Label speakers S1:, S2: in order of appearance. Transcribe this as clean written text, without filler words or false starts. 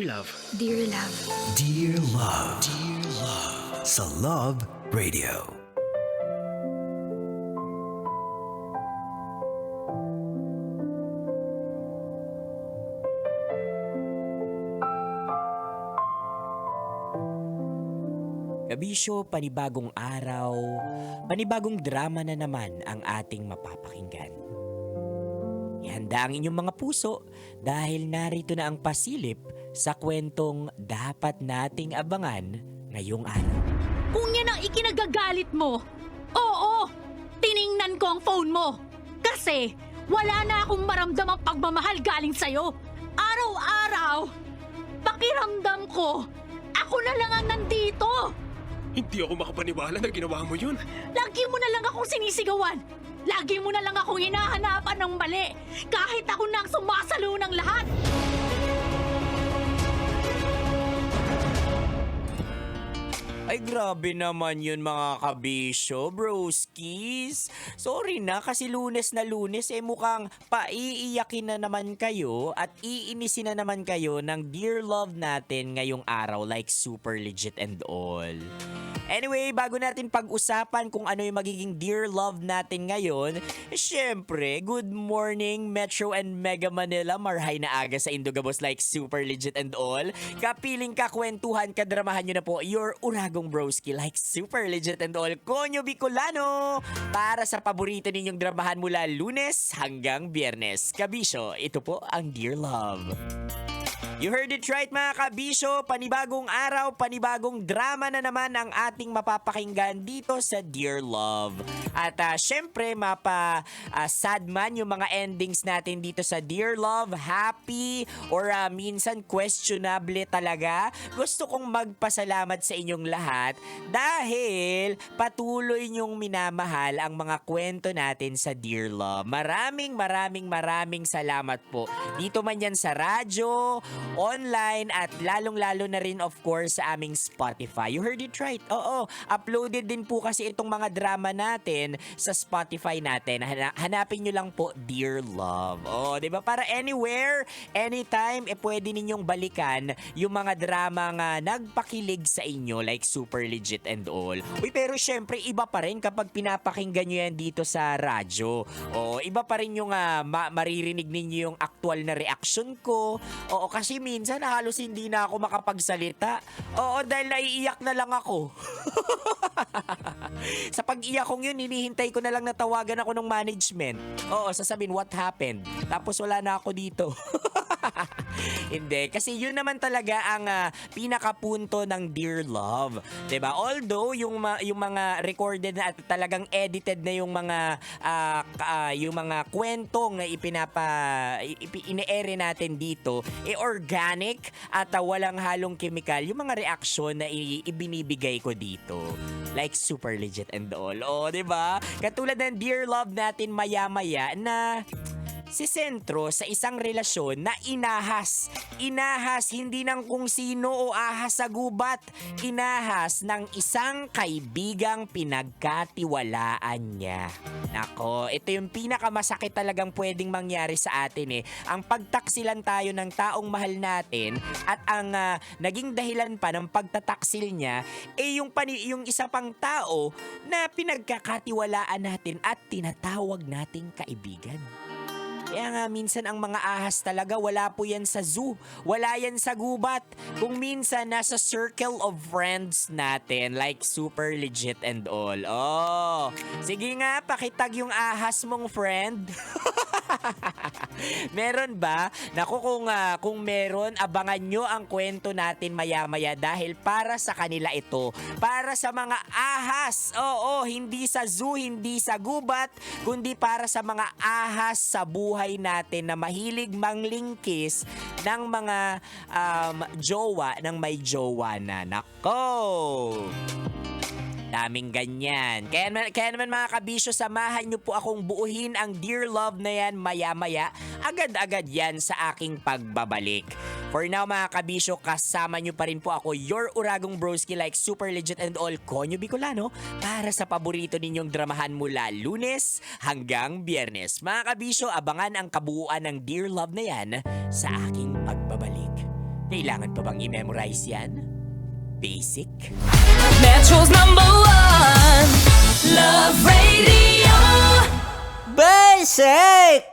S1: Love.
S2: Dear Love.
S3: Dear Love. Dear Love. Sa Love Radio.
S4: Kabisyo, panibagong araw, panibagong drama na naman ang ating mapapakinggan. Ihanda ang inyong mga puso dahil narito na ang pasilip sa kwentong dapat nating abangan ngayong araw.
S5: Kung yan ang ikinagagalit mo, oo, tiningnan ko ang phone mo. Kasi wala na akong maramdamang pagmamahal galing sa'yo. Araw-araw, pakiramdam ko, ako na lang ang nandito.
S1: Hindi ako makapaniwala na ginawa mo yun.
S5: Lagi mo na lang akong sinisigawan. Lagi mo na lang akong hinahanapan ng mali. Kahit ako na ang sumasalo ng lahat.
S4: Ay grabe naman yun mga kabisyo, broskis. Sorry na kasi Lunes na Lunes mukhang paiiyakin na naman kayo at iinisin na naman kayo ng Dear Love natin ngayong araw like super legit and all. Anyway, bago natin pag-usapan kung ano yung magiging Dear Love natin ngayon, syempre, good morning Metro and Mega Manila, marhay na aga sa Indogabos like super legit and all. Kapiling kakwentuhan, kadramahan nyo na po your uragong broski like super legit and all, Konyo Bicolano, para sa paborito ninyong dramahan mula Lunes hanggang Biyernes. Kabisyo, ito po ang Dear Love. You heard it right mga kabisyo, panibagong araw, panibagong drama na naman ang ating mapapakinggan dito sa Dear Love. At syempre sad man yung mga endings natin dito sa Dear Love, happy or minsan questionable talaga. Gusto kong magpasalamat sa inyong lahat dahil patuloy nyong minamahal ang mga kwento natin sa Dear Love. Maraming salamat po. Dito man yan sa radyo, online at lalong-lalo na rin of course sa aming Spotify. You heard it right. Oo, uploaded din po kasi itong mga drama natin sa Spotify natin. Hanapin nyo lang po Dear Love. Oh, 'di ba? Para anywhere, anytime pwede ninyong balikan yung mga drama nga nagpakilig sa inyo like super legit and all. Uy, pero syempre iba pa rin kapag pinapakinggan nyo yan dito sa radyo. Oh, iba pa rin yung maririnig ninyo yung actual na reaction ko. Oo, kasi minsan halos hindi na ako makapagsalita. Oo, dahil naiiyak na lang ako. Sa pag-iyak kong yun, hinihintay ko na lang na tawagan ako ng management. Oo, sasabihin what happened. Tapos wala na ako dito. Hindi, kasi yun naman talaga ang pinakapunto ng Dear Love, 'di ba? Although yung mga recorded na at talagang edited na yung mga kwentong ine-air natin dito, organic at walang halong chemical yung mga reaksyon na ibinibigay ko dito. Like super legit and all. Oh, 'di ba? Katulad ng Dear Love natin maya-maya na si sentro sa isang relasyon na inahas. Inahas hindi ng kung sino o ahas sa gubat. Inahas ng isang kaibigang pinagkatiwalaan niya. Nako, ito yung pinakamasakit talagang pwedeng mangyari sa atin Ang pagtaksilan tayo ng taong mahal natin at ang naging dahilan pa ng pagtataksil niya yung isa pang tao na pinagkakatiwalaan natin at tinatawag nating kaibigan. Kaya nga minsan ang mga ahas talaga wala po yan sa zoo, wala yan sa gubat. Kung minsan nasa circle of friends natin like super legit and all. Oh, sige nga pakitag yung ahas mong friend. Meron ba? Naku, kung meron, abangan nyo ang kwento natin maya-maya dahil para sa kanila ito. Para sa mga ahas. Oo, hindi sa zoo, hindi sa gubat, kundi para sa mga ahas sa buhay natin na mahilig manglingkis ng mga jowa ng may jowa na. Nako! Daming ganyan. Kaya naman mga kabisyo, samahan nyo po akong buuhin ang Dear Love na yan maya-maya. Agad-agad yan sa aking pagbabalik. For now mga kabisyo, kasama nyo pa rin po ako, your uragong broski like super legit and all, Konyo Bicolano, para sa paborito ninyong dramahan mula Lunes hanggang Biyernes. Mga kabisyo, abangan ang kabuuan ng Dear Love na yan sa aking pagbabalik. Kailangan pa bang i-memorize yan? Basic?
S2: Metro's #1 Love Radio.
S6: Basic!